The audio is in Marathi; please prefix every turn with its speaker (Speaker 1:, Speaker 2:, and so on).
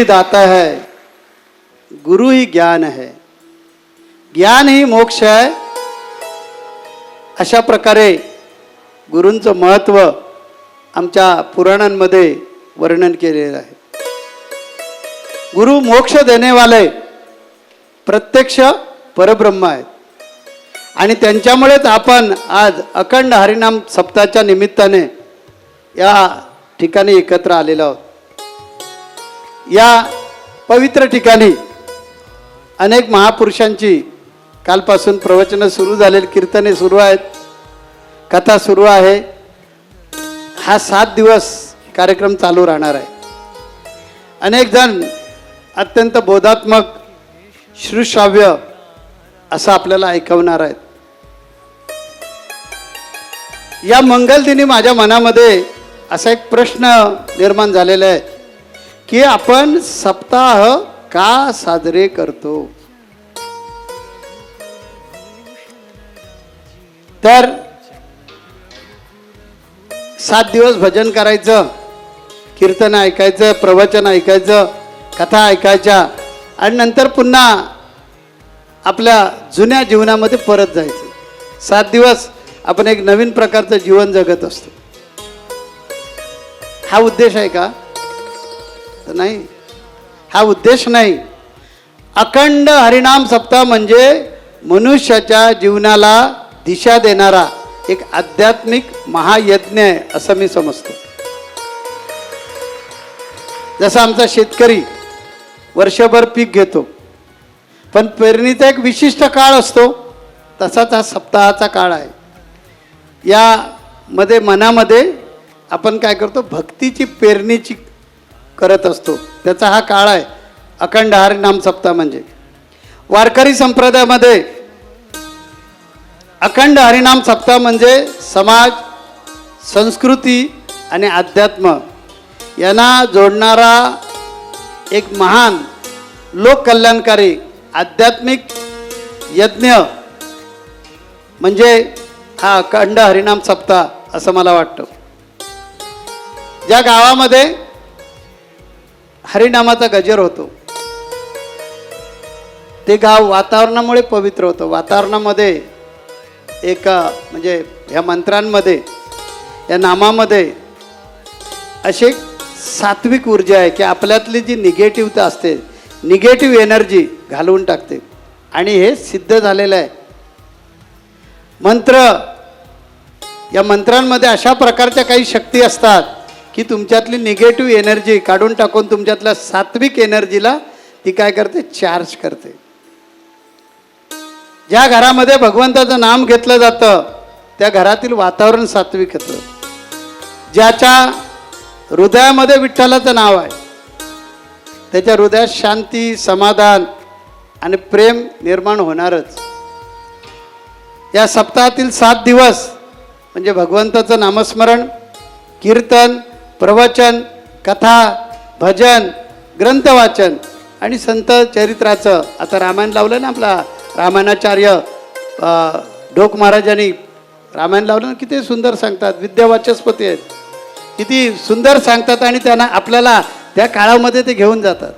Speaker 1: ही दाता है, गुरु ही ज्ञान है, ज्ञान ही मोक्ष आहे. अशा प्रकारे गुरूंचं महत्त्व आमच्या पुराणांमध्ये वर्णन केलेलं आहे. गुरु मोक्ष देनेवाले प्रत्यक्ष परब्रह्म आहेत आणि त्यांच्यामुळेच आपण आज अखंड हरिनाम सप्ताहाच्या निमित्ताने या ठिकाणी एकत्र आलेलो आहोत. या पवित्र ठिकाणी अनेक महापुरुषांची कालपासून प्रवचनं सुरू झालेली, कीर्तने सुरू आहेत, कथा सुरू आहे. हा 7 दिवस कार्यक्रम चालू राहणार आहे. अनेक जण अत्यंत बोधात्मक श्रुश्राव्य असं आपल्याला ऐकवणार आहेत. या मंगलदिनी माझ्या मनामध्ये असा एक प्रश्न निर्माण झालेला आहे की आपण सप्ताह का साजरे करतो. तर 7 दिवस भजन करायचं, कीर्तन ऐकायचं, प्रवचन ऐकायचं, कथा ऐकायच्या आणि नंतर पुन्हा आपल्या जुन्या जीवनामध्ये परत जायचं. 7 दिवस आपण एक नवीन प्रकारचं जीवन जगत असतो. हा उद्देश आहे का? तर नाही, हा उद्देश नाही. अखंड हरिनाम सप्ताह म्हणजे मनुष्याच्या जीवनाला दिशा देणारा एक आध्यात्मिक महायज्ञ आहे असं मी समजतो. जसं आमचा शेतकरी वर्षभर पीक घेतो, पण पेरणीचा एक विशिष्ट काळ असतो, तसाच हा सप्ताहाचा काळ आहे. यामध्ये मनामध्ये आपण काय करतो, भक्तीची पेरणीची करत असतो. त्याचा हा काळ आहे अखंड हरिनाम सप्ताह. म्हणजे वारकरी संप्रदायामध्ये अखंड हरिनाम सप्ताह म्हणजे समाज, संस्कृती आणि अध्यात्म यांना जोडणारा एक महान लोककल्याणकारी आध्यात्मिक यज्ञ म्हणजे हा अखंड हरिनाम सप्ताह असं मला वाटतं. ज्या गावामध्ये हरिनामाचा गजर होतो ते गाव वातावरणामुळे पवित्र होतं. वातावरणामध्ये एक म्हणजे ह्या मंत्रांमध्ये, या नामामध्ये अशी एक सात्विक ऊर्जा आहे की आपल्यातली जी निगेटिव्हता असते, निगेटिव्ह एनर्जी घालवून टाकते. आणि हे सिद्ध झालेलं आहे. मंत्र, या मंत्रांमध्ये अशा प्रकारच्या काही शक्ती असतात की तुमच्यातली निगेटिव्ह एनर्जी काढून टाकून तुमच्यातल्या सात्विक एनर्जीला ती काय करते, चार्ज करते. ज्या घरामध्ये भगवंताचं नाम घेतलं जातं त्या घरातील वातावरण सात्विक होतं. ज्याच्या हृदयामध्ये विठ्ठलाचं नाव आहे त्याच्या हृदयात शांती, समाधान आणि प्रेम निर्माण होणारच. या सप्ताहातील 7 दिवस म्हणजे भगवंताचं नामस्मरण, कीर्तन, प्रवचन, कथा, भजन, ग्रंथवाचन आणि संत चरित्राचं. आता रामायण लावलं ना, आपला रामायणाचार्य ढोक महाराजांनी रामायण लावलं ना, किती सुंदर सांगतात. विद्यावाचस्पती आहेत, किती सुंदर सांगतात आणि त्यांना आपल्याला त्या काळामध्ये ते घेऊन जातात.